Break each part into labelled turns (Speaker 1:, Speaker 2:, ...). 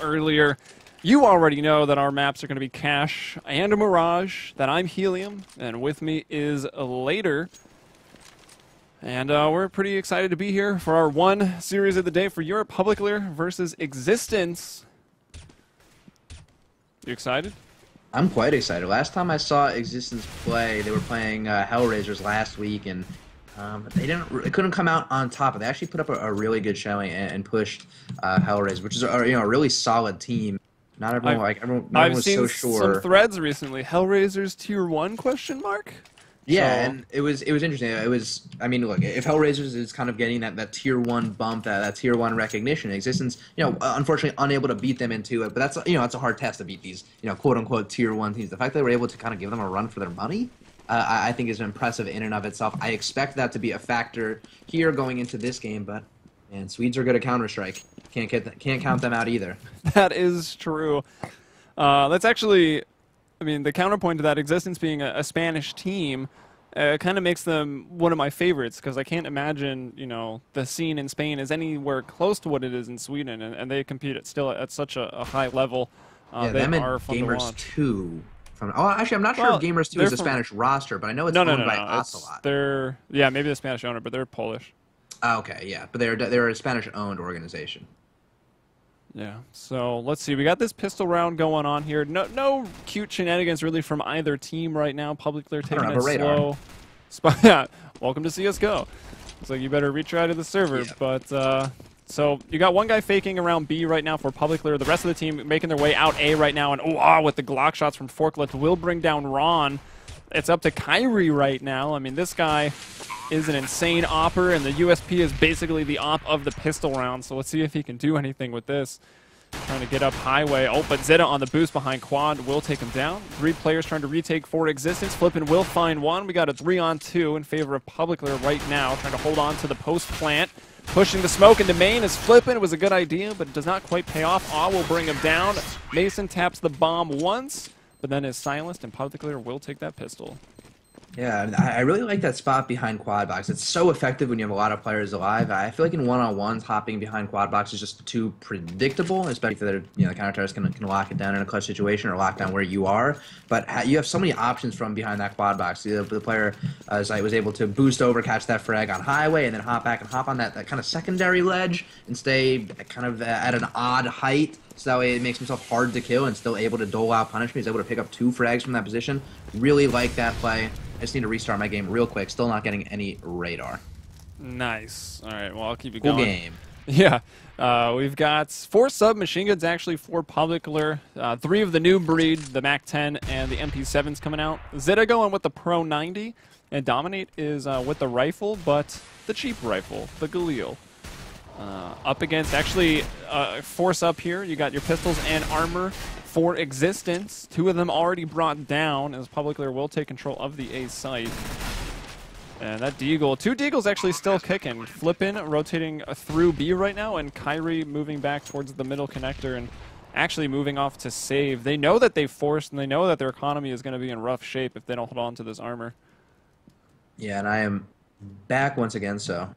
Speaker 1: Earlier, you already know that our maps are going to be Cache and Mirage, that I'm Helium, and with me is Later. And we're pretty excited to be here for our one series of the day for Europe, Publiclir versus x6tence. You excited?
Speaker 2: I'm quite excited. Last time I saw x6tence play, they were playing Hellraisers last week, and they couldn't come out on top. They actually put up a really good showing and pushed Hellraisers, which is a really solid team. Not everyone everyone was so sure.
Speaker 1: I've seen some threads recently. Hellraisers tier 1 question mark?
Speaker 2: Yeah, and it was interesting. I mean, look, if Hellraisers is kind of getting that tier 1 bump, that tier 1 recognition, x6tence, unfortunately unable to beat them into it. But that's that's a hard test to beat these quote unquote tier 1 teams. The fact that they were able to kind of give them a run for their money, I think is impressive in and of itself. I expect that to be a factor here going into this game, but man, Swedes are good at Counter-Strike. Can't count them out either.
Speaker 1: That is true. That's actually, I mean, the counterpoint to that, x6tence being a Spanish team, kind of makes them one of my favorites, because I can't imagine, the scene in Spain is anywhere close to what it is in Sweden, and they compete still at such a high level.
Speaker 2: Yeah,
Speaker 1: they
Speaker 2: them
Speaker 1: are
Speaker 2: and
Speaker 1: fun to watch.
Speaker 2: Gamers 2. Actually, I'm not sure if Gamers 2 is a Spanish roster, but I know it's owned by Ocelot.
Speaker 1: They're, yeah, maybe the Spanish owner, but they're Polish.
Speaker 2: Okay, yeah, but they're a Spanish-owned organization.
Speaker 1: Yeah, so let's see. We got this pistol round going on here. No cute shenanigans really from either team right now. Publiclir taking it slow. Yeah, welcome to CSGO. Looks like you better retry to the server,
Speaker 2: yeah.
Speaker 1: But so you got one guy faking around B right now for Publiclir. The rest of the team making their way out A right now, and with the Glock shots from Forklift will bring down Ron. It's up to Kyrie right now. I mean, this guy is an insane opper, and the USP is basically the op of the pistol round. So let's see if he can do anything with this. Trying to get up highway. Oh, but Zeta on the boost behind Quad will take him down. 3 players trying to retake for x6tence. Flippin' will find one. We got a 3-on-2 in favor of Publiclir right now. Trying to hold on to the post plant. Pushing the smoke into main is Flippin'. It was a good idea, but it does not quite pay off. Aw will bring him down. Mason taps the bomb once, but then is silenced, and Publiclir will take that pistol.
Speaker 2: Yeah, I really like that spot behind quad box. It's so effective when you have a lot of players alive. I feel like in one-on-ones, hopping behind quad box is just too predictable, especially if the counter-terrorists can lock it down in a clutch situation or lock down where you are. But you have so many options from behind that quad box. The player was able to boost over, catch that frag on highway, and then hop back and hop on that kind of secondary ledge and stay kind of at an odd height. So that way it makes himself hard to kill and still able to dole out punishment. He's able to pick up 2 frags from that position. Really like that play. I just need to restart my game real quick. Still not getting any radar.
Speaker 1: Nice. All right, well, I'll keep it
Speaker 2: Cool
Speaker 1: going.
Speaker 2: game.
Speaker 1: Yeah. We've got 4 submachine guns, actually, for Publiclir. 3 of the new breed, the MAC-10 and the MP7s coming out. Zeta going with the Pro 90, and Dominate is with the rifle, but the cheap rifle, the Galil. Up against, actually, force up here. You got your pistols and armor for x6tence. 2 of them already brought down, as Publiclir will take control of the A site. And that Deagle, 2 Deagles actually still kicking. Flippin' rotating through B right now, and Kyrie moving back towards the middle connector and actually moving off to save. They know that they've forced, and they know that their economy is going to be in rough shape if they don't hold on to this armor.
Speaker 2: Yeah, and I am back once again, so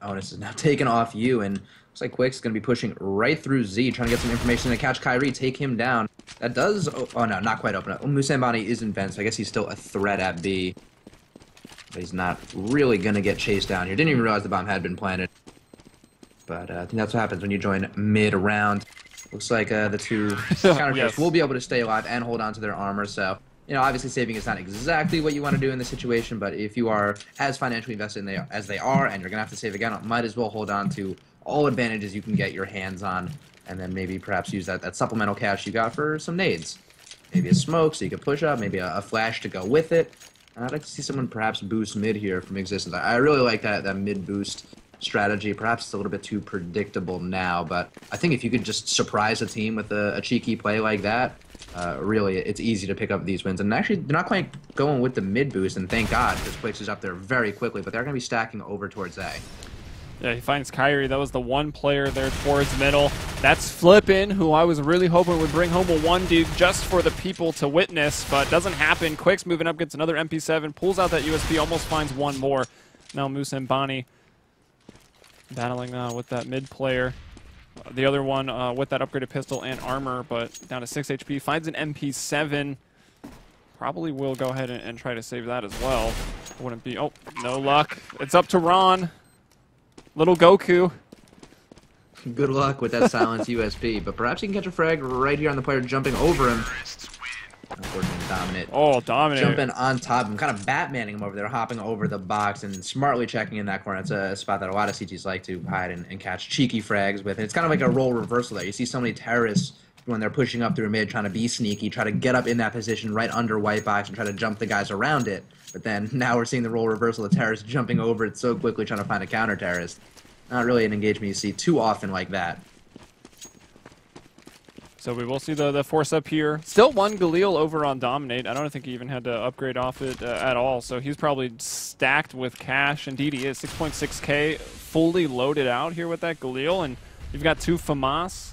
Speaker 2: Onus is now taken off you, and looks like Quick's going to be pushing right through Z, trying to get some information to catch Kyrie, take him down. That does... Oh, no, not quite open up. Musambani is in vent, so I guess he's still a threat at B. But he's not really going to get chased down here. Didn't even realize the bomb had been planted. But I think that's what happens when you join mid-round. Looks like the 2 counter-terrorists will be able to stay alive and hold on to their armor, so... obviously saving is not exactly what you want to do in this situation, but if you are as financially invested as they are, and you're going to have to save again, might as well hold on to all advantages you can get your hands on, and then maybe perhaps use that supplemental cash you got for some nades. Maybe a smoke so you can push up, maybe a flash to go with it. I'd like to see someone perhaps boost mid here from x6tence. I really like that mid boost strategy. Perhaps it's a little bit too predictable now, but I think if you could just surprise a team with a cheeky play like that, really, it's easy to pick up these wins. And actually, they're not quite going with the mid boost, and thank God, because Quicks is up there very quickly, but they're going to be stacking over towards A.
Speaker 1: Yeah, he finds Kyrie. That was the one player there towards middle. That's Flippin', who I was really hoping would bring home a 1-dig just for the people to witness, but doesn't happen. Quick's moving up, gets another MP7, pulls out that USP, almost finds one more. Now Musambani battling with that mid player. The other one with that upgraded pistol and armor, but down to 6 HP. Finds an MP7. Probably will go ahead and try to save that as well. Wouldn't be... Oh, no luck. It's up to Ron. Little Goku.
Speaker 2: Good luck with that silence USP, but perhaps he can catch a frag right here on the player jumping over him. Unfortunately, Dominant.
Speaker 1: Oh, Dominant.
Speaker 2: Jumping on top of him, kind of Batmaning him over there, hopping over the box and smartly checking in that corner. It's a spot that a lot of CTs like to hide and catch cheeky frags with. And it's kind of like a role reversal there. You see so many terrorists when they're pushing up through mid, trying to be sneaky, try to get up in that position right under white box and try to jump the guys around it. But then now we're seeing the role reversal of terrorists jumping over it so quickly, trying to find a counter-terrorist. Not really an engagement you see too often like that.
Speaker 1: So we will see the force up here. Still one Galil over on Dominate. I don't think he even had to upgrade off it at all. So he's probably stacked with cash. Indeed he is. 6.6k fully loaded out here with that Galil. And you've got 2 FAMAS.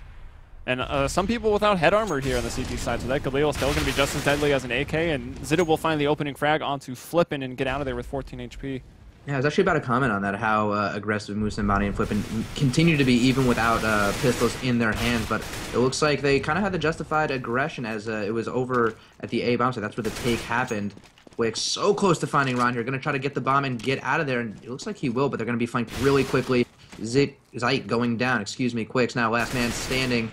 Speaker 1: And some people without head armor here on the CT side. So that Galil is still going to be just as deadly as an AK. And Zita will find the opening frag onto Flippin and get out of there with 14 HP.
Speaker 2: Yeah, I was actually about to comment on that, how aggressive Musa and Bonnie and Flippin continue to be even without pistols in their hands, but it looks like they kind of had the justified aggression as it was over at the A bomb, so that's where the take happened. Quick, so close to finding Ron here, going to try to get the bomb and get out of there, and it looks like he will, but they're going to be flanked really quickly. Zeit going down, excuse me, Quicks now last man standing.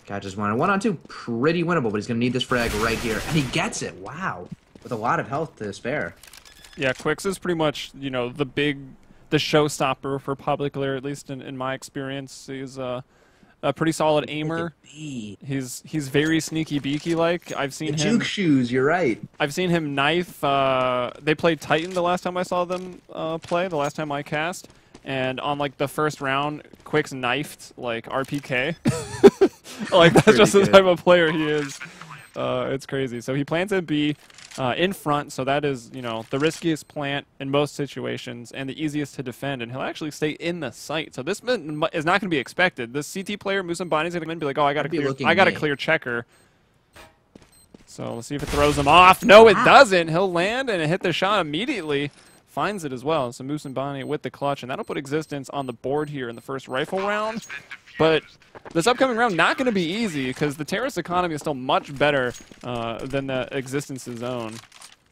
Speaker 2: Catches one, and 1-on-2, pretty winnable, but he's going to need this frag right here, and he gets it, wow, with a lot of health to spare.
Speaker 1: Yeah, Quicks is pretty much, you know, the showstopper for Publiclir, at least in my experience. He's a pretty solid aimer. He's very sneaky beaky like. I've seen him.
Speaker 2: Juke shoes, you're right.
Speaker 1: I've seen him knife. They played Titan the last time I saw them play. The last time I cast, and on like the first round, Quicks knifed like RPK. Like that's just the type of player he is. It's crazy. So he plants at B. In front, so that is, you know, the riskiest plant in most situations and the easiest to defend, and he'll actually stay in the site. So this is not going to be expected. This CT player, Musa Bani, is going to be like, oh, I got a clear checker. So let's see if it throws him off. No, it doesn't. He'll land and hit the shot immediately. Finds it as well. So Musa Bani with the clutch, and that'll put Existence on the board here in the first rifle round. But this upcoming round not going to be easy because the terrorist economy is still much better than the Existence's own.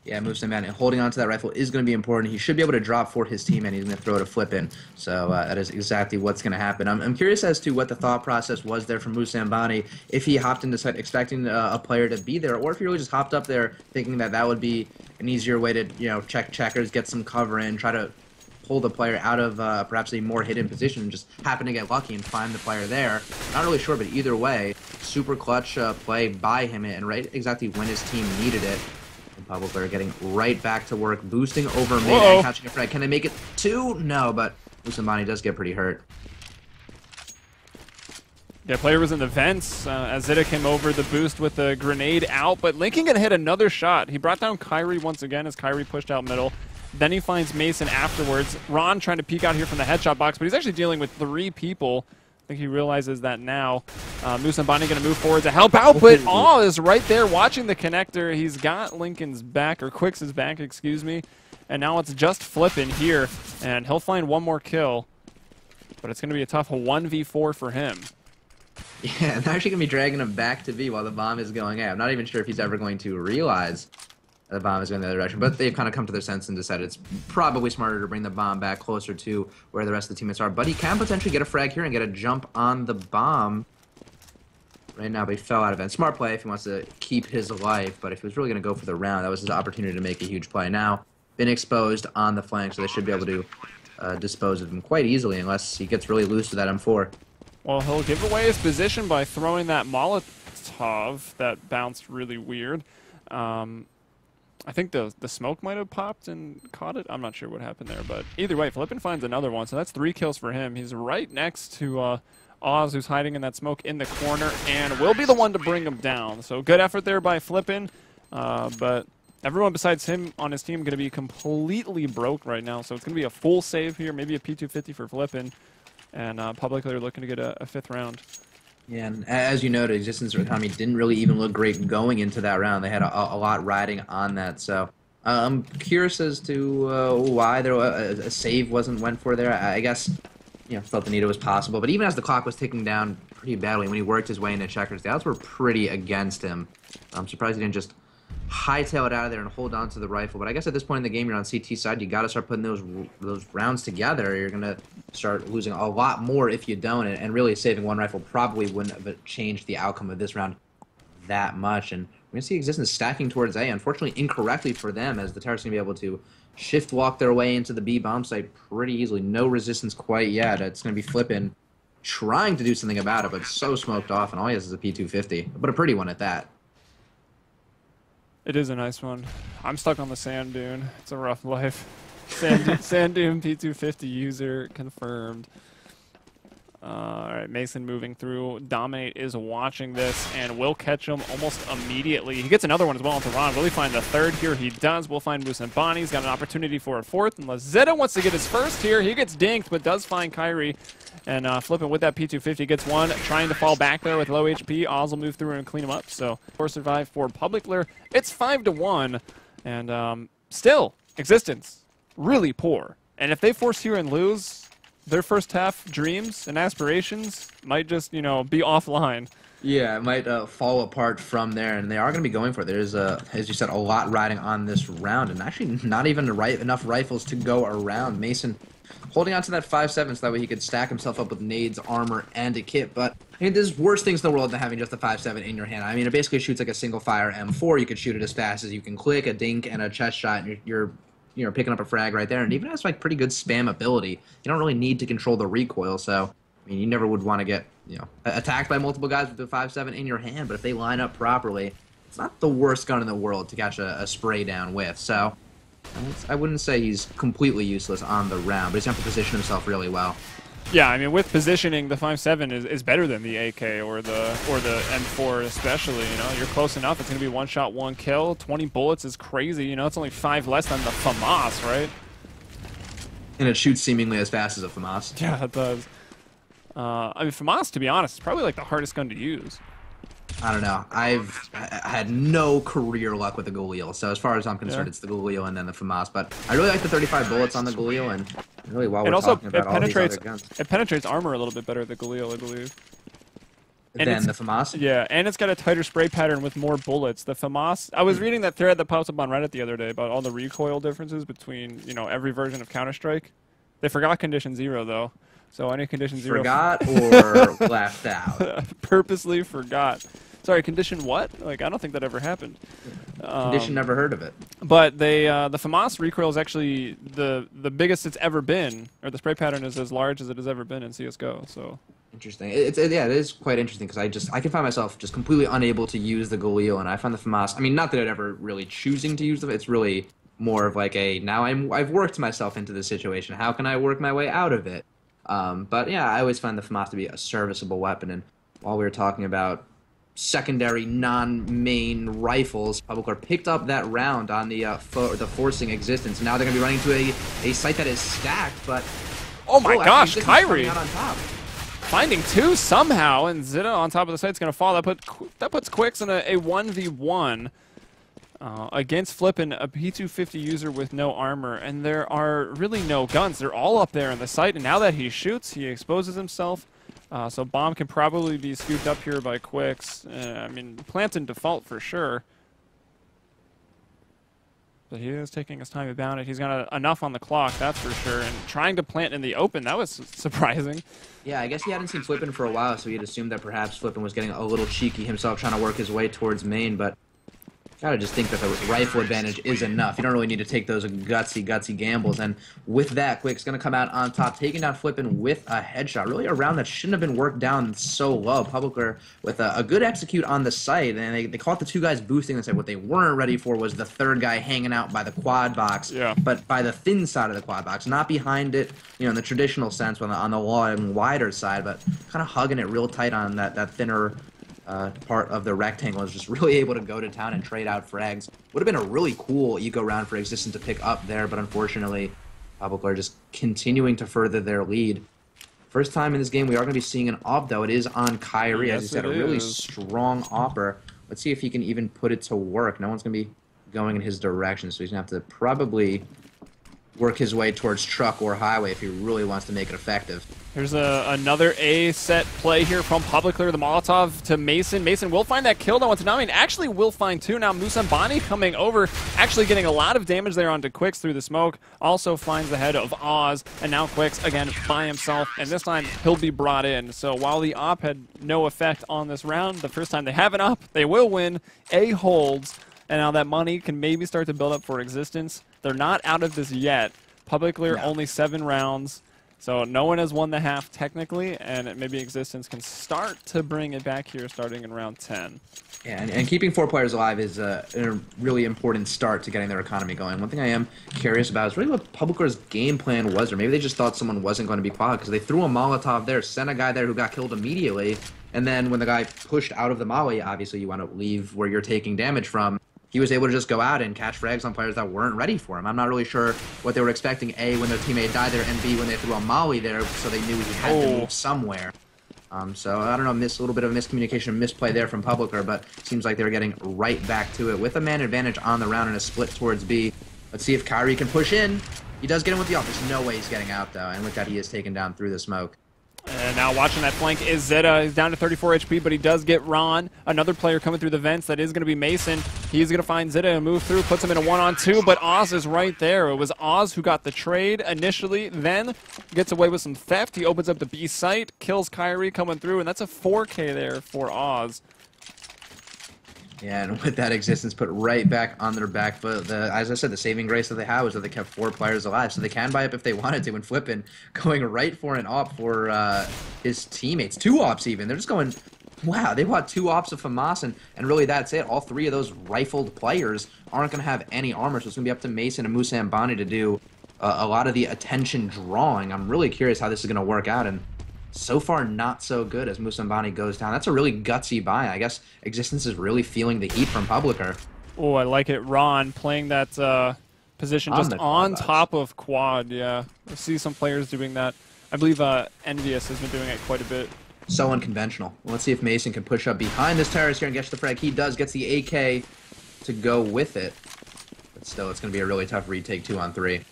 Speaker 2: Yeah, Musa Bani holding on to that rifle is going to be important. He should be able to drop for his team, and he's going to throw it a flip in. So that is exactly what's going to happen. I'm curious as to what the thought process was there from Musa Bani, if he hopped into site expecting a player to be there, or if he really just hopped up there thinking that that would be an easier way to, you know, check checkers, get some cover in, try to pull the player out of perhaps a more hidden position and just happen to get lucky and find the player there. Not really sure, but either way, super clutch play by him and right exactly when his team needed it. And Publiclir getting right back to work, boosting over mid and catching a frag. Can they make it 2? No, but Musa Bani does get pretty hurt.
Speaker 1: Yeah, player was in the vents as Zita came over the boost with the grenade out, but Lincoln gonna hit another shot. He brought down Kyrie once again as Kyrie pushed out middle. Then he finds Mason afterwards. Ron trying to peek out here from the headshot box, but he's actually dealing with 3 people. I think he realizes that now. Musa Bani going to move forward to help out, but Aw is right there watching the connector. He's got Lincoln's back, or Quicks' back, excuse me. And now it's just Flippin here, and he'll find one more kill. But it's going to be a tough 1v4 for him.
Speaker 2: Yeah, they're actually going to be dragging him back to B while the bomb is going A. I'm not even sure if he's ever going to realize the bomb is going the other direction, but they've kind of come to their sense and decided it's probably smarter to bring the bomb back closer to where the rest of the teammates are. But he can potentially get a frag here and get a jump on the bomb right now, but he fell out of it. Smart play if he wants to keep his life, but if he was really going to go for the round, that was his opportunity to make a huge play. Now, been exposed on the flank, so they should be able to dispose of him quite easily unless he gets really loose with that M4.
Speaker 1: Well, he'll give away his position by throwing that Molotov that bounced really weird. I think the smoke might have popped and caught it. I'm not sure what happened there, but either way, Flippin finds another one, so that's 3 kills for him. He's right next to Oz, who's hiding in that smoke in the corner, and will be the one to bring him down. So good effort there by Flippin, but everyone besides him on his team going to be completely broke right now, so it's going to be a full save here, maybe a P250 for Flippin, and Publiclir looking to get a 5th round.
Speaker 2: Yeah, and as you noted, Existence Economy didn't really even look great going into that round. They had a lot riding on that, so I'm curious as to why there a save went for there. I guess, felt the need it was possible. But even as the clock was ticking down pretty badly, when he worked his way into checkers, the odds were pretty against him. I'm surprised he didn't just hightail it out of there and hold on to the rifle. But I guess at this point in the game, you're on CT side. You got to start putting those rounds together. You're going to start losing a lot more if you don't. And really saving one rifle probably wouldn't have changed the outcome of this round that much. And we're going to see Existence stacking towards A. Unfortunately, incorrectly for them, as the Terrorists are going to be able to shift walk their way into the B bomb site pretty easily. No resistance quite yet. It's going to be Flippin' trying to do something about it, but so smoked off, and all he has is a P250. But a pretty one at that.
Speaker 1: It is a nice one. I'm stuck on the sand dune. It's a rough life. Sand dune P250 user confirmed. All right, Mason moving through. Dominate is watching this and will catch him almost immediately. He gets another one as well into Ron. Will he find the third here? He does. We'll find Moose and Bonnie. He's got an opportunity for a fourth. Unless Zeta wants to get his first here. He gets dinked, but does find Kyrie. And Flippin' with that P250 gets one. Trying to fall back there with low HP. Oz will move through and clean him up. So, for survive for Publiclir. It's 5-1. And still, Existence really poor. And if they force here and lose, their first half dreams and aspirations might just, be offline.
Speaker 2: Yeah, it might fall apart from there, and they are going to be going for it. There's, as you said, a lot riding on this round, and actually not even enough rifles to go around. Mason holding on to that 5.7 so that way he could stack himself up with nades, armor, and a kit, but I mean, there's worse things in the world than having just a 5.7 in your hand. I mean, it basically shoots like a single-fire M4. You could shoot it as fast as you can click, a dink, and a chest shot, and you're picking up a frag right there, and even has like pretty good spam ability. You don't really need to control the recoil, so I mean, you never would want to get attacked by multiple guys with the 5.7 in your hand. But if they line up properly, it's not the worst gun in the world to catch a spray down with. So I wouldn't say he's completely useless on the round, but he's going to have to position himself really well.
Speaker 1: Yeah, I mean, with positioning, the 5.7 is better than the AK or the M4 especially. You're close enough. It's going to be one shot, one kill. 20 bullets is crazy. It's only 5 less than the FAMAS, right?
Speaker 2: And it shoots seemingly as fast as a FAMAS.
Speaker 1: Yeah, it does. I mean, FAMAS, to be honest, is probably like the hardest gun to use.
Speaker 2: I don't know. I had no career luck with the Galil, so as far as I'm concerned, it's the Galil and then the FAMAS. But I really like the 35 bullets on the Galil, and really while we're talking about all these other guns.
Speaker 1: It penetrates armor a little bit better, the Galil, I believe.
Speaker 2: Than the FAMAS?
Speaker 1: Yeah, and it's got a tighter spray pattern with more bullets. The FAMAS, I was reading that thread that pops up on Reddit the other day about all the recoil differences between, every version of Counter-Strike. They forgot Condition 0, though. So any Condition 0...
Speaker 2: Forgot or left out?
Speaker 1: Purposely forgot. Sorry, Condition what? Like, I don't think that ever happened.
Speaker 2: Condition never heard of it.
Speaker 1: But they, the FAMAS recoil is actually the biggest it's ever been, or the spray pattern is as large as it has ever been in CSGO, so...
Speaker 2: Interesting. It is quite interesting because I can find myself just completely unable to use the Galil, and I find the FAMAS. I mean, not that I'd ever really choosing to use them. It's really more of like I've worked myself into this situation. How can I work my way out of it? But yeah, I always find the FAMAS to be a serviceable weapon. And while we were talking about secondary non-main rifles, Publiclir picked up that round on the forcing Existence. Now they're gonna be running to a site that is stacked, but
Speaker 1: oh my gosh, Kyrie
Speaker 2: out on top.
Speaker 1: Finding 2 somehow, and Zeta on top of the site's going to fall. That puts Quicks in a 1v1 against Flippin', a P250 user with no armor, and there are really no guns. They're all up there in the site, and now that he shoots, he exposes himself. So Bomb can probably be scooped up here by Quicks. I mean, plant in default for sure. But he is taking his time about it. He's got enough on the clock, that's for sure. And trying to plant in the open, that was surprising.
Speaker 2: Yeah, I guess he hadn't seen Flippin' for a while, so he'd assumed that perhaps Flippin' was getting a little cheeky himself, trying to work his way towards main, but gotta just think that the rifle advantage is enough. You don't really need to take those gutsy gambles. And with that, Quick's gonna come out on top, taking down Flippin' with a headshot. Really a round that shouldn't have been worked down so low. Publiclir with a good execute on the site, and they caught the 2 guys boosting the site. What they weren't ready for was the 3rd guy hanging out by the quad box, but by the thin side of the quad box, not behind it, in the traditional sense, on the long, wider side, but kind of hugging it real tight on that thinner part of the rectangle. Is just really able to go to town and trade out frags. Would have been a really cool eco round for Existence to pick up there, but unfortunately, Publiclir just continuing to further their lead. First time in this game we are going to be seeing an AWP, though. It is on Kyrie, as you said, a really strong AWPer. Let's see if he can even put it to work. No one's going to be going in his direction, so he's going to have to probably work his way towards truck or highway if he really wants to make it effective.
Speaker 1: Here's another A set play here from Publiclir, the Molotov to Mason. Mason will find that kill, though, on Tanami, and actually will find two. Now Musambani coming over, actually getting a lot of damage there onto Quix through the smoke. Also finds the head of Oz, and now Quix, again, by himself, and this time he'll be brought in. So while the op had no effect on this round, the first time they have an op, they will win. A holds, and now that money can maybe start to build up for Existence. They're not out of this yet. Publiclir, only 7 rounds. So no one has won the half technically, and maybe Existence can start to bring it back here starting in round 10.
Speaker 2: Yeah, and keeping 4 players alive is a really important start to getting their economy going. One thing I am curious about is really what Publiclir's game plan was, or maybe they just thought someone wasn't going to be qualified because they threw a Molotov there, sent a guy there who got killed immediately, and then when the guy pushed out of the molly, obviously you want to leave where you're taking damage from. He was able to just go out and catch frags on players that weren't ready for him. I'm not really sure what they were expecting, A, when their teammate died there, and B, when they threw a molly there, so they knew he had to move somewhere. So, I don't know, a little bit of miscommunication, misplay there from Publiclir, but seems like they were getting right back to it with a man advantage on the round and a split towards B. Let's see if Kyrie can push in. He does get in with the off. There's no way he's getting out, though, and with that, he is taken down through the smoke.
Speaker 1: And now watching that flank is Zeta. He's down to 34 HP, but he does get Ron. Another player coming through the vents. That is going to be Mason. He's going to find Zeta and move through, puts him in a 1-on-2, but Oz is right there. It was Oz who got the trade initially, then gets away with some theft. He opens up the B site, kills Kyrie coming through, and that's a 4K there for Oz.
Speaker 2: Yeah, and with that Existence put right back on their back foot. As I said, the saving grace that they had was that they kept 4 players alive, so they can buy up if they wanted to, and Flippin going right for an op for his teammates. 2 ops even. They're just going, wow, they bought 2 ops of Famas, and really that's it. All 3 of those rifled players aren't going to have any armor, so it's going to be up to Mason and Musambani to do a lot of the attention drawing. I'm really curious how this is going to work out, and so far, not so good as Musambani goes down. That's a really gutsy buy. I guess Existence is really feeling the heat from Publiclir.
Speaker 1: Oh, I like it. Ron playing that position just on top of quad. Yeah, I see some players doing that. I believe Envious has been doing it quite a bit.
Speaker 2: So unconventional. Well, let's see if Mason can push up behind this terrace here and get the frag. He does, gets the AK to go with it. But still, it's going to be a really tough retake 2-on-3.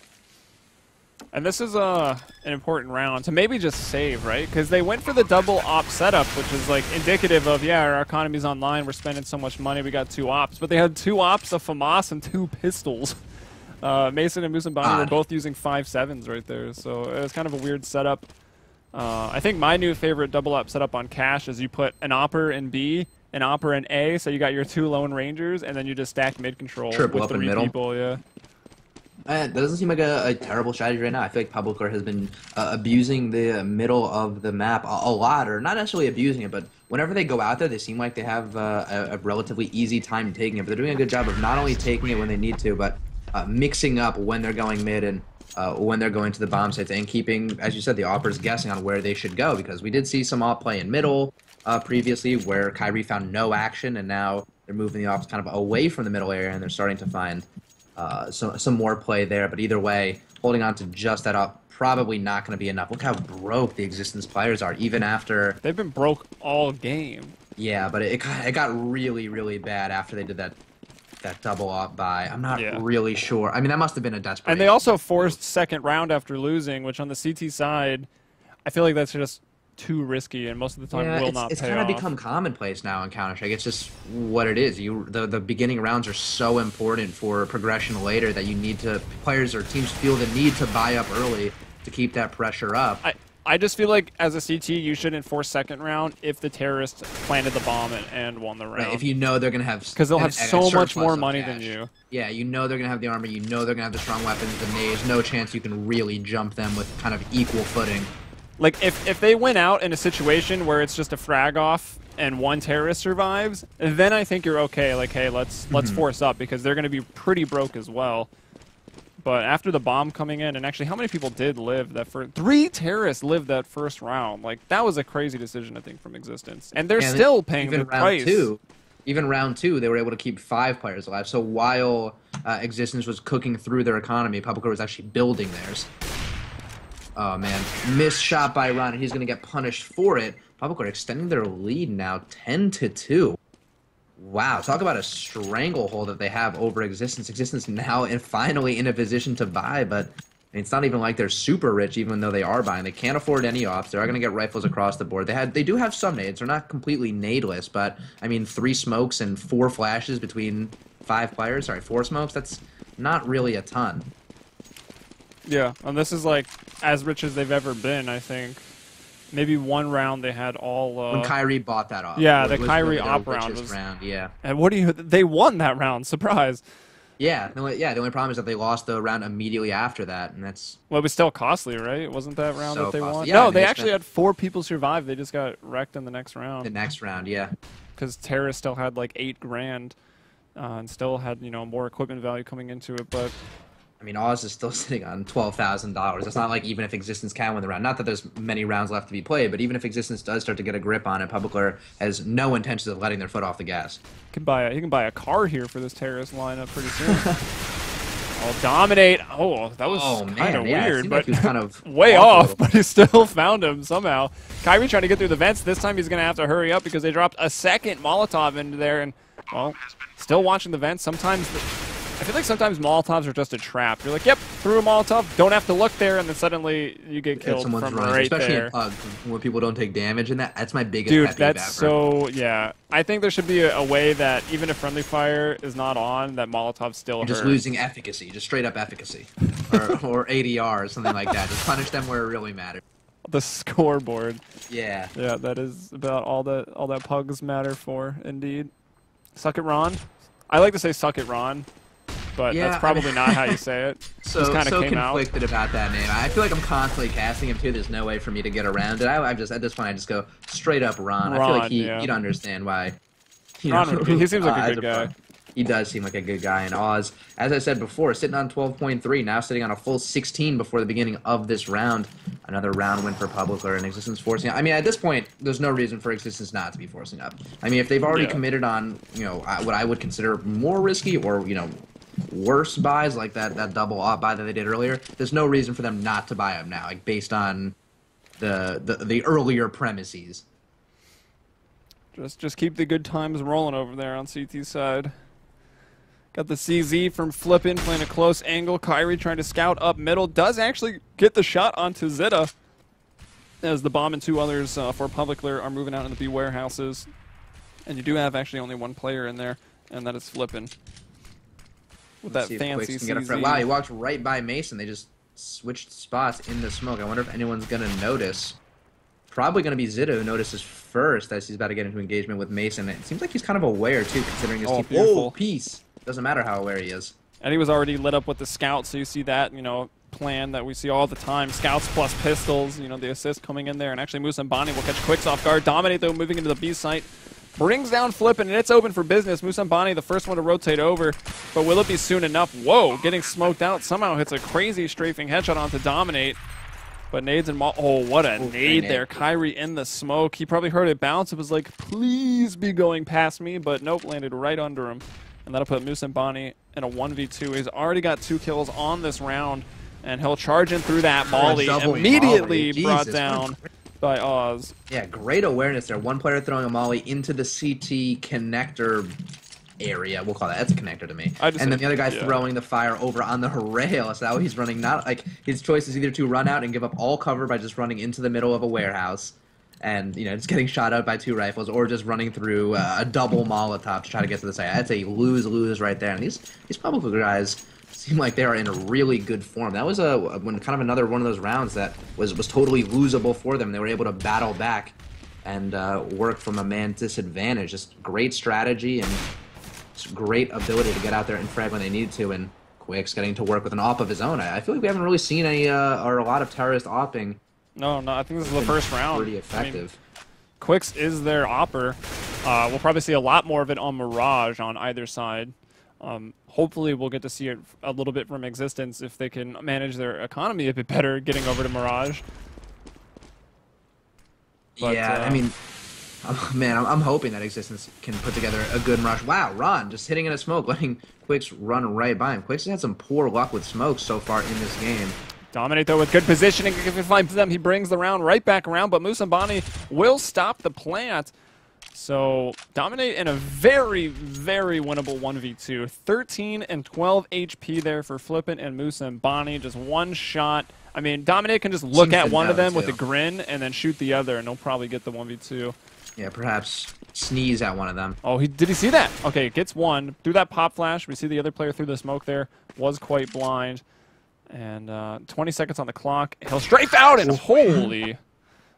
Speaker 1: And this is an important round to maybe just save, right? Because they went for the double op setup, which is like indicative of, yeah, our economy's online, we're spending so much money, we got 2 ops. But they had 2 ops, a FAMAS, and 2 pistols. Mason and Musambani were both using 5.7s right there, so it was kind of a weird setup. I think my new favorite double op setup on Cash is you put an opper in B, an opper in A, so you got your 2 Lone Rangers, and then you just stack mid-control with 3 people, yeah.
Speaker 2: That doesn't seem like a terrible strategy right now. I feel like Publiclir has been abusing the middle of the map a lot, or not necessarily abusing it, but whenever they go out there, they seem like they have a relatively easy time taking it. But they're doing a good job of not only taking it when they need to, but mixing up when they're going mid and when they're going to the bomb sites, and keeping, as you said, the oppers guessing on where they should go, because we did see some op play in middle previously where Kyrie found no action, and now they're moving the ops kind of away from the middle area, and they're starting to find some more play there. But either way, holding on to just that up, probably not going to be enough. Look how broke the Existence players are, even after...
Speaker 1: They've been broke all game.
Speaker 2: Yeah, but it got really, really bad after they did that double op buy. I'm not really sure. I mean, that must have been a desperation.
Speaker 1: And they also forced second round after losing, which on the CT side, I feel like that's just too risky, and most of the time will not pay off.
Speaker 2: It's kind of become commonplace now in Counter-Strike. It's just what it is. The beginning rounds are so important for progression later that you need to, players or teams feel the need to buy up early to keep that pressure up.
Speaker 1: I just feel like as a CT, you shouldn't force second round if the terrorists planted the bomb and won the round.
Speaker 2: Right, if you know they're going to have...
Speaker 1: Because they'll have so much more money than you.
Speaker 2: Yeah, you know they're going to have the armor, you know they're going to have the strong weapons, the nades, no chance you can really jump them with kind of equal footing.
Speaker 1: Like, if they win out in a situation where it's just a frag off and one terrorist survives, then I think you're okay. Like, hey, let's force up, because they're going to be pretty broke as well. But after the bomb coming in, and actually how many people did live that first... 3 terrorists lived that first round. Like, that was a crazy decision, I think, from Existence. And they're still paying the price.
Speaker 2: Even round 2, they were able to keep 5 players alive. So while Existence was cooking through their economy, Publiclir was actually building theirs. Oh, man. Missed shot by Ron, and he's going to get punished for it. Publiclir extending their lead now 10-2. Wow, talk about a stranglehold that they have over Existence. Existence now finally in a position to buy, but And it's not even like they're super rich, even though they are buying. They can't afford any ops. They are going to get rifles across the board. They do have some nades. They're not completely nadeless, but I mean, 3 smokes and 4 flashes between 5 players. Sorry, 4 smokes. That's not really a ton.
Speaker 1: Yeah, and this is like as rich as they've ever been, I think. Maybe one round they had all...
Speaker 2: when Kyrie bought that off.
Speaker 1: Yeah, the Kyrie op round was...
Speaker 2: yeah.
Speaker 1: And what do you... They won that round, surprise.
Speaker 2: Yeah, the only problem is that they lost the round immediately after that, and that's...
Speaker 1: Well, it was still costly, right? Wasn't that round
Speaker 2: so
Speaker 1: that they
Speaker 2: costly.
Speaker 1: won?
Speaker 2: Yeah,
Speaker 1: no, they actually had 4 people survive. They just got wrecked in the next round.
Speaker 2: The next round, yeah.
Speaker 1: Because Terra still had like 8 grand and still had, you know, more equipment value coming into it, but...
Speaker 2: I mean, Oz is still sitting on $12,000. It's not like even if Existence can win the round. Not that there's many rounds left to be played, but even if Existence does start to get a grip on it, Publiclir has no intentions of letting their foot off the gas.
Speaker 1: He can buy a car here for this terrorist lineup pretty soon. Oh, dominate! Oh, that was kind of weird, but
Speaker 2: like he was kind of
Speaker 1: way off. But he still found him somehow. Kyrie trying to get through the vents. This time he's going to have to hurry up because they dropped a second Molotov into there, and well, still watching the vents. Sometimes. I feel like sometimes Molotovs are just a trap. You're like, yep, threw a Molotov, don't have to look there, and then suddenly you get killed from right
Speaker 2: especially
Speaker 1: there.
Speaker 2: In Pug, when people don't take damage in that. That's my biggest
Speaker 1: Dude,
Speaker 2: pet peeve
Speaker 1: that's
Speaker 2: ever.
Speaker 1: so, yeah. I think there should be a way that even if friendly fire is not on, that Molotov still hurt.
Speaker 2: Just losing efficacy, just straight up efficacy. or ADR or something like that. Just punish them where it really matters.
Speaker 1: The scoreboard.
Speaker 2: Yeah.
Speaker 1: Yeah, that is about all that Pugs matter for, indeed. Suck it, Ron. I like to say suck it, Ron. But
Speaker 2: yeah,
Speaker 1: that's probably not how you say it.
Speaker 2: So
Speaker 1: came
Speaker 2: conflicted about that name. I feel like I'm constantly casting him too. There's no way for me to get around it. I just at this point I just go straight up Ron. I feel like he'd understand why.
Speaker 1: Ron, he seems like a good guy.
Speaker 2: He does seem like a good guy. And Oz, as I said before, sitting on 12.3, now sitting on a full 16 before the beginning of this round. Another round win for Publiclir and Existence forcing up. I mean, at this point, there's no reason for Existence not to be forcing up. I mean, if they've already committed on, you know, what I would consider more risky or, you know, worse buys like that double op buy that they did earlier, there's no reason for them not to buy them now, like based on the earlier premises.
Speaker 1: Just keep the good times rolling over there on CT's side. Got the CZ from flipping, playing a close angle. Kyrie trying to scout up middle. Does actually get the shot onto Zeta. As the bomb and 2 others for Publiclir are moving out into the B warehouses. And you do have actually only 1 player in there, and that is flipping. With that fancy CZ.
Speaker 2: Wow, he walked right by Mason. They just switched spots in the smoke. I wonder if anyone's going to notice. Probably going to be Zeta who notices first as he's about to get into engagement with Mason. It seems like he's kind of aware, too, considering his team. Oh, peace. Doesn't matter how aware he is.
Speaker 1: And he was already lit up with the scout, so you see that, you know, plan that we see all the time. Scouts plus pistols, you know, the assist coming in there. And actually Moose and Bonnie will catch Quicks off guard. Dominate, though, moving into the B site. Brings down Flippin', and it's open for business. Moose and Bonnie, the first one to rotate over. But will it be soon enough? Whoa, getting smoked out. Somehow hits a crazy strafing headshot onto Dominate. But nades and oh, what a nade there. Kyrie in the smoke. He probably heard it bounce. It was like, please be going past me. But nope, landed right under him. And that'll put Moose and Bonnie in a 1v2. He's already got 2 kills on this round. And he'll charge in through that molly. Immediately brought down by Oz.
Speaker 2: Yeah, great awareness there. 1 player throwing a molly into the CT connector area. We'll call that. That's a connector to me. And then the other guy throwing the fire over on the rail. So now he's running, not like his choice is either to run out and give up all cover by just running into the middle of a warehouse and, you know, just getting shot out by 2 rifles, or just running through a double Molotov to try to get to the site. That's a lose-lose right there. And these Publiclir guys seem like they are in a really good form. That was kind of another one of those rounds that was totally losable for them. They were able to battle back and work from a man disadvantage. Just great strategy and great ability to get out there and frag when they needed to. And Quick's getting to work with an op of his own. I feel like we haven't really seen any or a lot of terrorist opping.
Speaker 1: No, I think this is the first round.
Speaker 2: Pretty effective.
Speaker 1: I mean, Quicks is their opper. We'll probably see a lot more of it on Mirage on either side. Hopefully we'll get to see it a little bit from Existence if they can manage their economy a bit better getting over to Mirage.
Speaker 2: But, yeah, I mean, man, I'm hoping that Existence can put together a good Mirage. Wow, Ron just hitting in a smoke, letting Quicks run right by him. Quicks has had some poor luck with smokes so far in this game.
Speaker 1: Dominate, though, with good positioning. If he finds them, he brings the round right back around, but Moose and Bonnie will stop the plant. So Dominate in a very, very winnable 1v2. 13 and 12 HP there for Flippin' and Musa and Bonnie. Just one shot. I mean, Dominate can just look at one of them with a grin and then shoot the other, and he'll probably get the 1v2.
Speaker 2: Yeah, perhaps sneeze at one of them.
Speaker 1: Oh, did he see that? Okay, gets one. Through that pop flash, we see the other player through the smoke there. Was quite blind. And 20 seconds on the clock. He'll strafe out, and holy...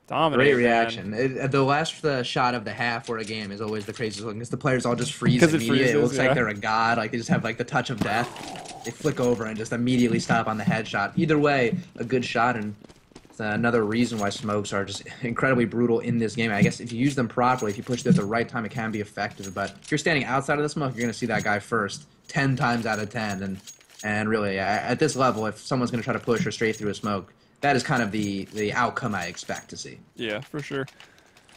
Speaker 1: Dominate,
Speaker 2: great reaction. The last shot of the half or a game is always the craziest one because the players all just freeze immediately. It looks like they're a god. Like they just have like the touch of death. They flick over and just immediately stop on the headshot. Either way, a good shot, and it's another reason why smokes are just incredibly brutal in this game. I guess if you use them properly, if you push them at the right time, it can be effective. But if you're standing outside of the smoke, you're going to see that guy first 10 times out of 10. And really, at this level, if someone's going to try to push or straight through a smoke, that is kind of the outcome I expect to see.
Speaker 1: Yeah, for sure.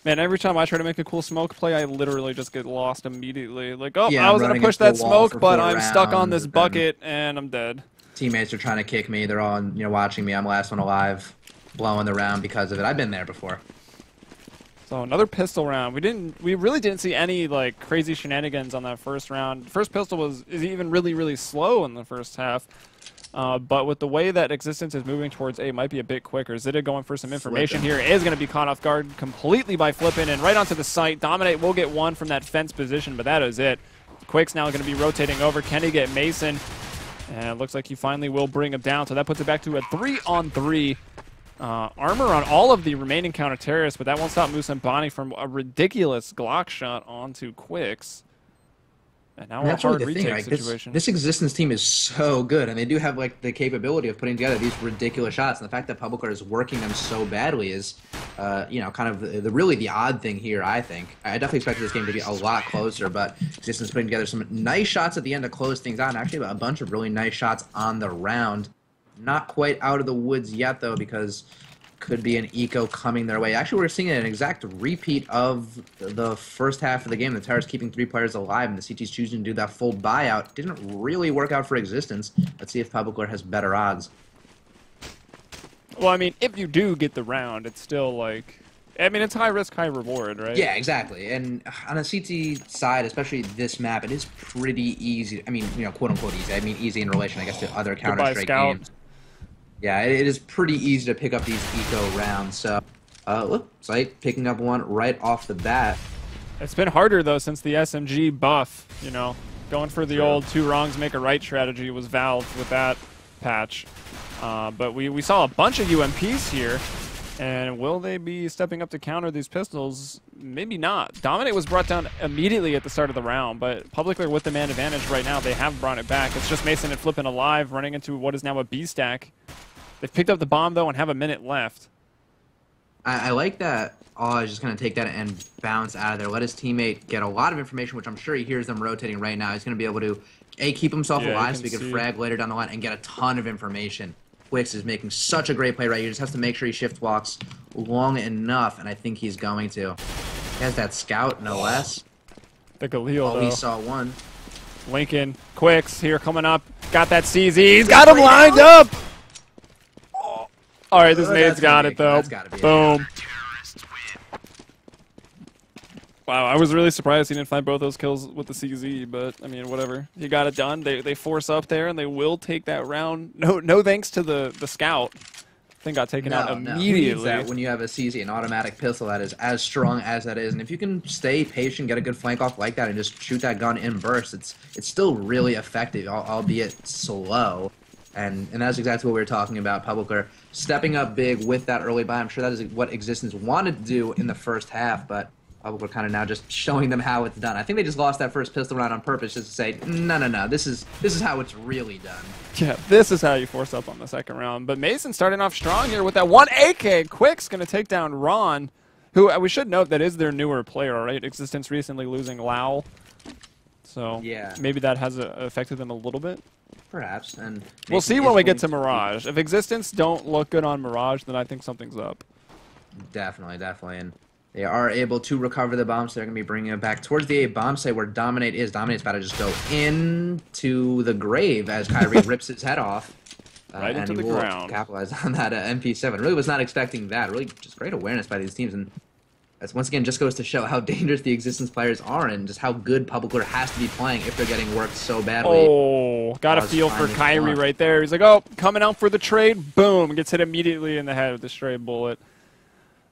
Speaker 1: Man, every time I try to make a cool smoke play, I literally just get lost immediately. Like, oh, yeah, I was going to push that smoke, but I'm stuck on this bucket, and I'm dead. Teammates
Speaker 2: are trying to kick me. They're all watching me. I'm last one alive, blowing the round because of it. I've been there before.
Speaker 1: So another pistol round. We really didn't see any like crazy shenanigans on that first round. First pistol is even really slow in the first half. But with the way that Existence is moving towards A, might be a bit quicker. Zita going for some information here. Is going to be caught off guard completely by Flippin' and right onto the site. Dominate will get one from that fence position, but that is it. Quick's now going to be rotating over. Can he get Mason? And it looks like he finally will bring him down. So that puts it back to a 3-on-3. Armor on all of the remaining counter-terrorists, but that won't stop Musa and Bonnie from a ridiculous Glock shot onto Quicks. And now a hard retake situation.
Speaker 2: This Existence team is so good, and they do have like the capability of putting together these ridiculous shots. And the fact that Publiclir is working them so badly is, kind of really the odd thing here. I think I definitely expected this game to be a lot closer, but Existence putting together some nice shots at the end to close things out, and actually a bunch of really nice shots on the round. Not quite out of the woods yet, though, because could be an eco coming their way. Actually, we're seeing an exact repeat of the first half of the game. The Terror's keeping 3 players alive, and the CT's choosing to do that full buyout. Didn't really work out for Existence. Let's see if Publiclir has better odds.
Speaker 1: Well, I mean, if you do get the round, it's still like... I mean, it's high risk, high reward, right?
Speaker 2: Yeah, exactly. And on a CT side, especially this map, it is pretty easy. I mean, quote-unquote easy. I mean, easy in relation, I guess, to other Counter-Strike games. Yeah, it is pretty easy to pick up these eco rounds. So, looks like picking up one right off the bat.
Speaker 1: It's been harder, though, since the SMG buff, Going for the old 2 wrongs make a right strategy was Valve with that patch. But we saw a bunch of UMPs here. And will they be stepping up to counter these pistols? Maybe not. Dominate was brought down immediately at the start of the round, but Publiclir with the man advantage right now, they have brought it back. It's just Mason and Flippin' alive, running into what is now a B stack. They've picked up the bomb, though, and have a minute left.
Speaker 2: I like that. Oh, he's just going to take that and bounce out of there. Let his teammate get a lot of information, which I'm sure he hears them rotating right now. He's going to be able to, A, keep himself alive so he can frag later down the line and get a ton of information. Quicks is making such a great play right here. He just has to make sure he shift walks long enough, and I think he's going to. He has that scout, no less.
Speaker 1: The Galil,
Speaker 2: though. He saw one.
Speaker 1: Lincoln, Quicks here coming up. Got that CZ. He's got him lined up! Oh. All right, this nade's got it, though. Boom. Wow, I was really surprised he didn't find both those kills with the CZ, but, I mean, whatever. He got it done. They force up there, and they will take that round. No thanks to the scout. Thing got taken out immediately.
Speaker 2: That when you have a CZ, an automatic pistol that is as strong as that is, and if you can stay patient, get a good flank off like that, and just shoot that gun in burst, it's still really effective, albeit slow. And that's exactly what we were talking about. Publiclir stepping up big with that early buy. I'm sure that is what Existence wanted to do in the first half, but Publiclir kind of now just showing them how it's done. I think they just lost that first pistol round on purpose just to say, no, this is how it's really done.
Speaker 1: Yeah, this is how you force up on the second round. But Mason starting off strong here with that 1 AK. Quick's going to take down Ron, who we should note that is their newer player, right? Existence recently losing Lau. So yeah, maybe that has affected them a little bit.
Speaker 2: Perhaps. And
Speaker 1: we'll see when we get to Mirage. If Existence don't look good on Mirage, then I think something's up.
Speaker 2: Definitely. And they are able to recover the bomb, so they're going to be bringing it back towards the A bomb site where Dominate is. Dominate's about to just go into the grave as Kyrie rips his head off.
Speaker 1: Right into the ground.
Speaker 2: Capitalize on that MP7. Really was not expecting that. Really just great awareness by these teams. And That's once again just goes to show how dangerous the Existence players are and just how good Publiclir has to be playing if they're getting worked so badly.
Speaker 1: Oh, got a feel for Kyrie right there. He's like, oh, coming out for the trade. Boom, gets hit immediately in the head with the stray bullet.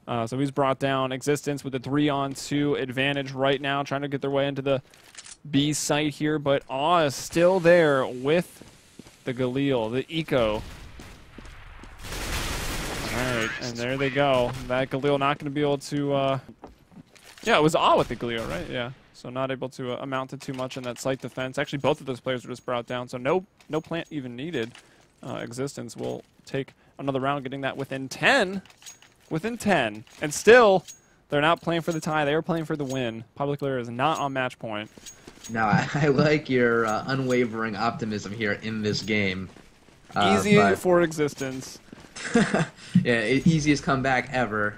Speaker 1: So he's brought down. Existence with a 3-on-2 advantage right now, trying to get their way into the B site here. But Awe is still there with the Galil, the Eco. Alright, and there they go. That Galil not going to be able to... yeah, it was Awe with the Galil, right? Yeah. So not able to amount to too much in that site defense. Actually, both of those players were just brought down, so no plant even needed. Existence will take another round, getting that within 10. Within 10. And still, they're not playing for the tie. They are playing for the win. Publiclir is not on match point.
Speaker 2: No, I like your unwavering optimism here in this game.
Speaker 1: Easy for Existence.
Speaker 2: Yeah, easiest comeback ever.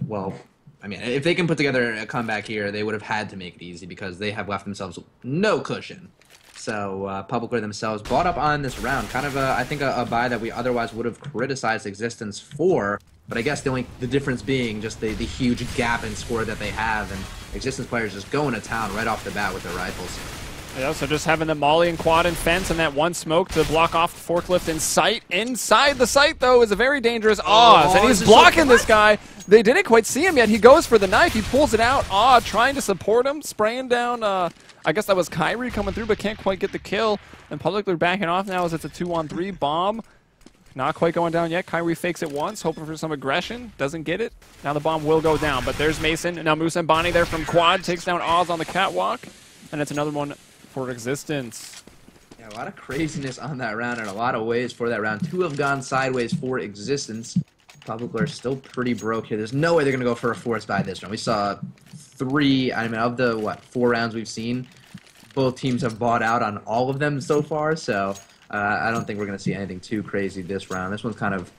Speaker 2: Well, I mean, if they can put together a comeback here, they would have had to make it easy because they have left themselves no cushion. So Publiclir themselves brought up on this round, kind of I think a buy that we otherwise would have criticized Existence for. But I guess the difference being just the huge gap in score that they have, and Existence players just going to town right off the bat with their rifles.
Speaker 1: Yeah, so just having the molly and quad and fence and that one smoke to block off the forklift in sight. Inside the site, though, is a very dangerous Oz, and he's blocking this guy. They didn't quite see him yet. He goes for the knife. He pulls it out. Oz trying to support him, spraying down. I guess that was Kyrie coming through, but can't quite get the kill. And Publiclir backing off now as it's a 2-on-3 bomb. Not quite going down yet. Kyrie fakes it once, hoping for some aggression. Doesn't get it. Now the bomb will go down, but there's Mason. Now Musa and Bonnie there from quad. Takes down Oz on the catwalk. And it's another one for Existence.
Speaker 2: Yeah, a lot of craziness on that round and a lot of ways for that round. 2 have gone sideways for Existence. Publiclir are still pretty broke here. There's no way they're going to go for a force buy this round. We saw 3, I mean, of the, 4 rounds we've seen, both teams have bought out on all of them so far, so I don't think we're going to see anything too crazy this round. This one's kind of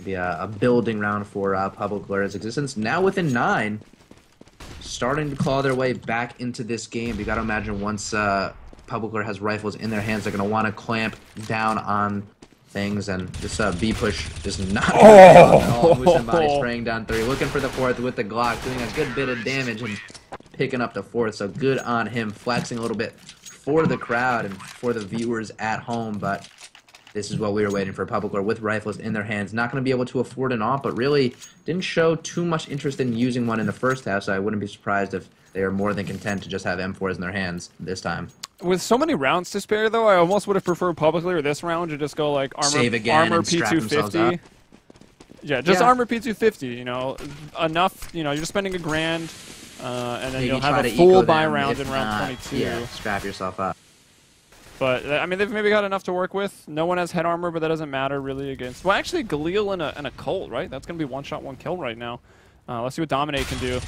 Speaker 2: a building round for Publiclir as Existence. Now within 9, starting to claw their way back into this game. You got to imagine once Publiclir has rifles in their hands, they're going to want to clamp down on things, and this B push is not going to at all. Musenbani spraying down 3, looking for the 4th with the Glock, doing a good bit of damage and picking up the 4th, so good on him, flexing a little bit for the crowd and for the viewers at home. But this is what we were waiting for. Publiclir with rifles in their hands, not going to be able to afford an AWP, but really didn't show too much interest in using one in the first half, so I wouldn't be surprised if they are more than content to just have M4s in their hands this time.
Speaker 1: With so many rounds to spare, though, I almost would have preferred Publiclir this round to just go like armor P250. Yeah, just armor P250. You know, enough. You know, you're spending $1,000, and then you'll have a full buy round in round 22.
Speaker 2: Yeah, strap yourself up.
Speaker 1: But I mean, they've maybe got enough to work with. No one has head armor, but that doesn't matter really against. Well, actually, Galil and a Colt, right? That's gonna be one shot, one kill right now. Let's see what Dominate can do.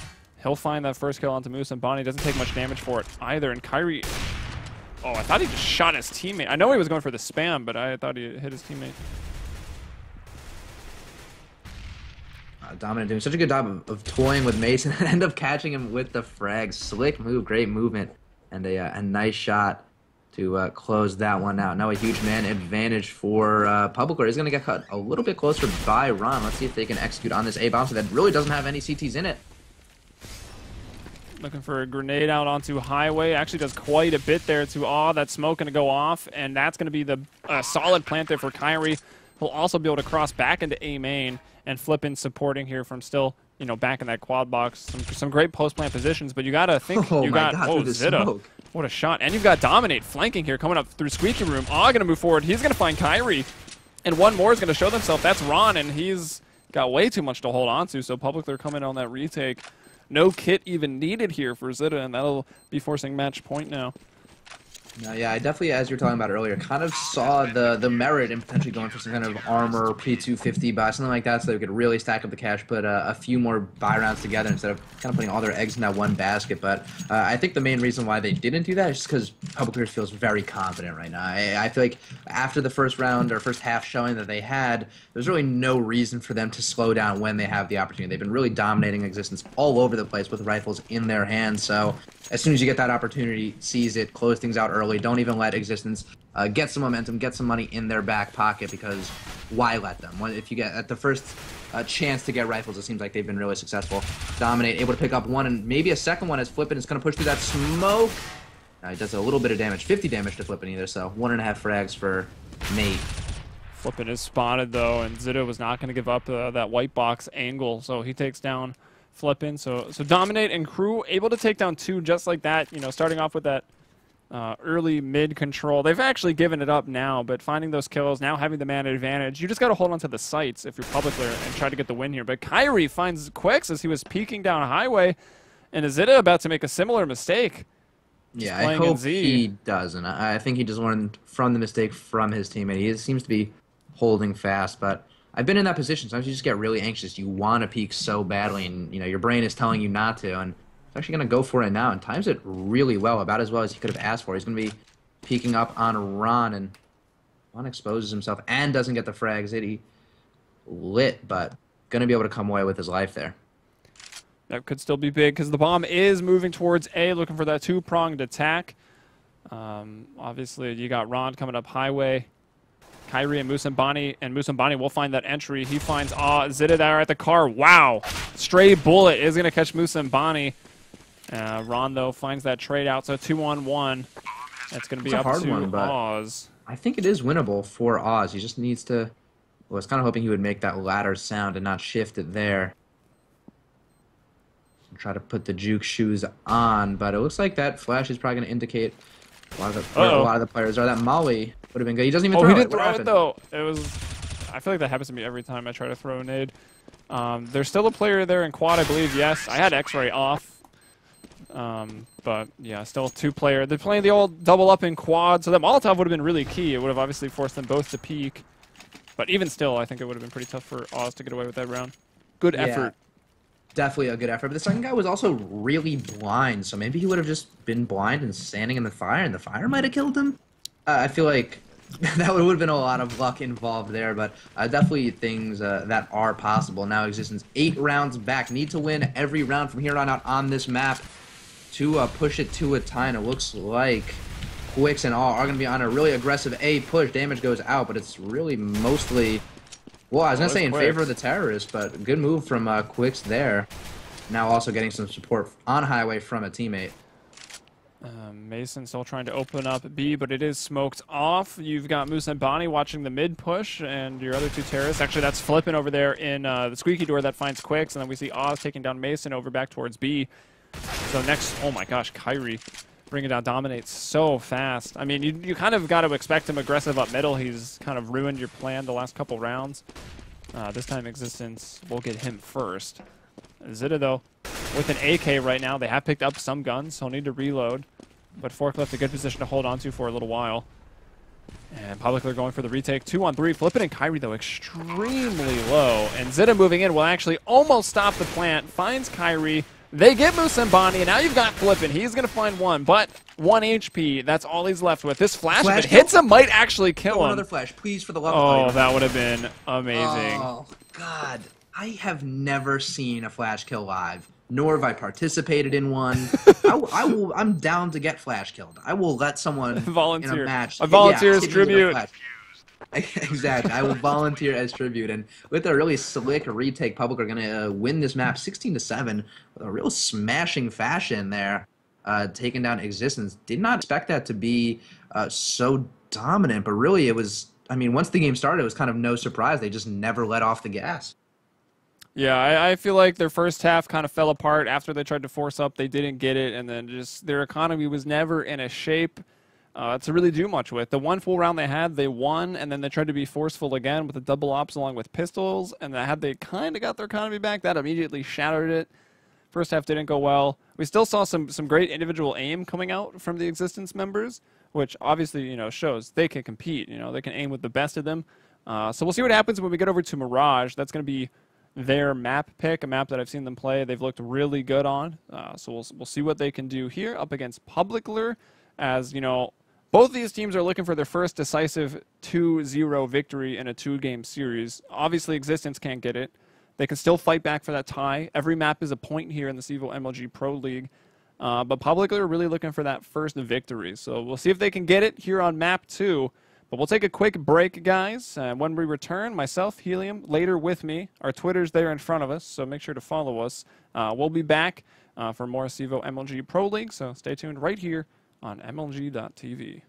Speaker 1: He'll find that first kill onto Moose and Bonnie. Doesn't take much damage for it either. And Kyrie. Oh, I thought he just shot his teammate. I know he was going for the spam, but I thought he hit his teammate.
Speaker 2: Dominant doing such a good job of toying with Mason and end up catching him with the frag. Slick move, great movement, and a nice shot to close that one out. Now a huge man advantage for Publiclir. He's going to get cut a little bit closer by Ron. Let's see if they can execute on this A-bomb, so that really doesn't have any CTs in it.
Speaker 1: Looking for a grenade out onto Highway. Actually does quite a bit there to Awe. That smoke going to go off, and that's going to be the solid plant there for Kyrie. He'll also be able to cross back into A main and flip in supporting here from still, you know, back in that quad box. Some great post-plant positions, but you got to think you got, Zita. What a shot. And you've got Dominate flanking here, coming up through Squeaky Room. Awe going to move forward. He's going to find Kyrie, and one more is going to show themselves. That's Ron, and he's got way too much to hold on to, so Publiclir coming on that retake. No kit even needed here for Zita, and that'll be forcing match point now.
Speaker 2: Yeah, I definitely, as you were talking about earlier, kind of saw the merit in potentially going for some kind of armor P250 buy, something like that, so they could really stack up the cash, put a few more buy rounds together instead of kind of putting all their eggs in that one basket. But I think the main reason why they didn't do that is just because Publiclir feels very confident right now. I feel like after the first round or first half showing that they had, there's really no reason for them to slow down when they have the opportunity. They've been really dominating Existence all over the place with rifles in their hands, so as soon as you get that opportunity, seize it, close things out early. Don't even let Existence get some momentum, get some money in their back pocket, because why let them? If you get at the first chance to get rifles. It seems like they've been really successful. Dominate, able to pick up one and maybe a second one as Flippin is going to push through that smoke. He does a little bit of damage, 50 damage to Flippin either, so 1.5 frags for Nate.
Speaker 1: Flippin is spotted though, and Zitto was not going to give up that white box angle, so he takes down Flippin. So Dominate and Crew able to take down 2 just like that. You know, starting off with that early mid control. They've actually given it up now, but finding those kills, now having the man advantage, you just got to hold on to the sights if you're Publiclir and try to get the win here. But Kyrie finds Quix as he was peeking down a highway, and Zitto about to make a similar mistake.
Speaker 2: Yeah, I hope he doesn't. I think he just learned from the mistake from his teammate. He seems to be holding fast, but I've been in that position. Sometimes you just get really anxious. You want to peek so badly, and your brain is telling you not to, and he's actually going to go for it now and times it really well, about as well as he could have asked for. He's going to be peeking up on Ron, and Ron exposes himself and doesn't get the frags. He lit, but going to be able to come away with his life there.
Speaker 1: That could still be big because the bomb is moving towards A, looking for that 2-pronged attack. Obviously, you got Ron coming up highway. Kyrie and Musambani will find that entry. He finds Zitto there at the car. Wow. Stray bullet is going to catch Musambani. Ron, though, finds that trade out. So 2-on-1. That's going to be up to Oz.
Speaker 2: I think it is winnable for Oz. He just needs to... Well, I was kind of hoping he would make that ladder sound and not shift it there. Try to put the juke shoes on, but it looks like that flash is probably going to indicate a lot of the players are. That molly would have been good. He doesn't even throw it.
Speaker 1: He did throw it, though. It was... I feel like that happens to me every time I try to throw a nade. There's still a player there in quad, I believe, yes. I had X-ray off. But, yeah, still 2-player. They're playing the old double up in quad, so that Molotov would have been really key. It would have obviously forced them both to peek. But even still, I think it would have been pretty tough for Oz to get away with that round. Good effort.
Speaker 2: Definitely a good effort. But the second guy was also really blind, so maybe he would have just been blind and standing in the fire, and the fire might have killed him. I feel like that would have been a lot of luck involved there, but definitely things that are possible. Now Existence 8 rounds back. Need to win every round from here on out on this map to push it to a tie, and it looks like Quix and all are going to be on a really aggressive A push. Damage goes out, but it's really mostly... Well, I was going to say in favor of the terrorists, but good move from Quix there. Now also getting some support on highway from a teammate.
Speaker 1: Mason still trying to open up B, but it is smoked off. You've got Musa and Bonnie watching the mid push, and your other 2 terrorists. Actually, that's Flippin over there in the squeaky door that finds Quix, and then we see Oz taking down Mason over back towards B. So next, oh my gosh, Kyrie bringing down Dominate so fast. I mean, you kind of got to expect him aggressive up middle. He's kind of ruined your plan the last couple rounds. This time Existence will get him first. Zitto, though, with an AK right now, they have picked up some guns. He'll need to reload. But Forklift a good position to hold on to for a little while. And Publiclir going for the retake. 2-on-3. Flippin and Kyrie, though, extremely low. And Zitto moving in will actually almost stop the plant. Finds Kyrie. They get Musa and Bonnie, and now you've got Flippin. He's going to find 1, but 1 HP. That's all he's left with. This flash, if it hits him, might actually kill him.
Speaker 2: Another flash, please, for the love of God.
Speaker 1: Oh, that would have been amazing.
Speaker 2: Oh, God. I have never seen a flash kill live, nor have I participated in one. I'm down to get flash killed. I will let someone
Speaker 1: volunteer
Speaker 2: in a match.
Speaker 1: A volunteer as tribute.
Speaker 2: Exactly. I will volunteer as tribute. And with a really slick retake, Public are going to win this map 16-7 with a real smashing fashion there, taking down Existence. Did not expect that to be so dominant, but really it was, I mean, once the game started, it was kind of no surprise. They just never let off the gas.
Speaker 1: Yeah, I feel like their first half kind of fell apart after they tried to force up. They didn't get it, and then just their economy was never in a shape to really do much with. The one full round they had, they won, and then they tried to be forceful again with the double ops along with pistols, and had they kind of got their economy back, that immediately shattered it. First half didn't go well. We still saw some great individual aim coming out from the Existence members, which obviously, shows they can compete. They can aim with the best of them. So we'll see what happens when we get over to Mirage. That's going to be their map pick, a map that I've seen them play. They've looked really good on. So we'll see what they can do here up against Publiclir. As, both these teams are looking for their first decisive 2-0 victory in a 2-game series. Obviously, Existence can't get it. They can still fight back for that tie. Every map is a point here in the CEVO MLG Pro League. But Publiclir are really looking for that first victory. So we'll see if they can get it here on map 2. But we'll take a quick break, guys. When we return, myself, Helium, later with me. Our Twitter's there in front of us, so make sure to follow us. We'll be back for more CEVO MLG Pro League, so stay tuned right here on MLG.tv.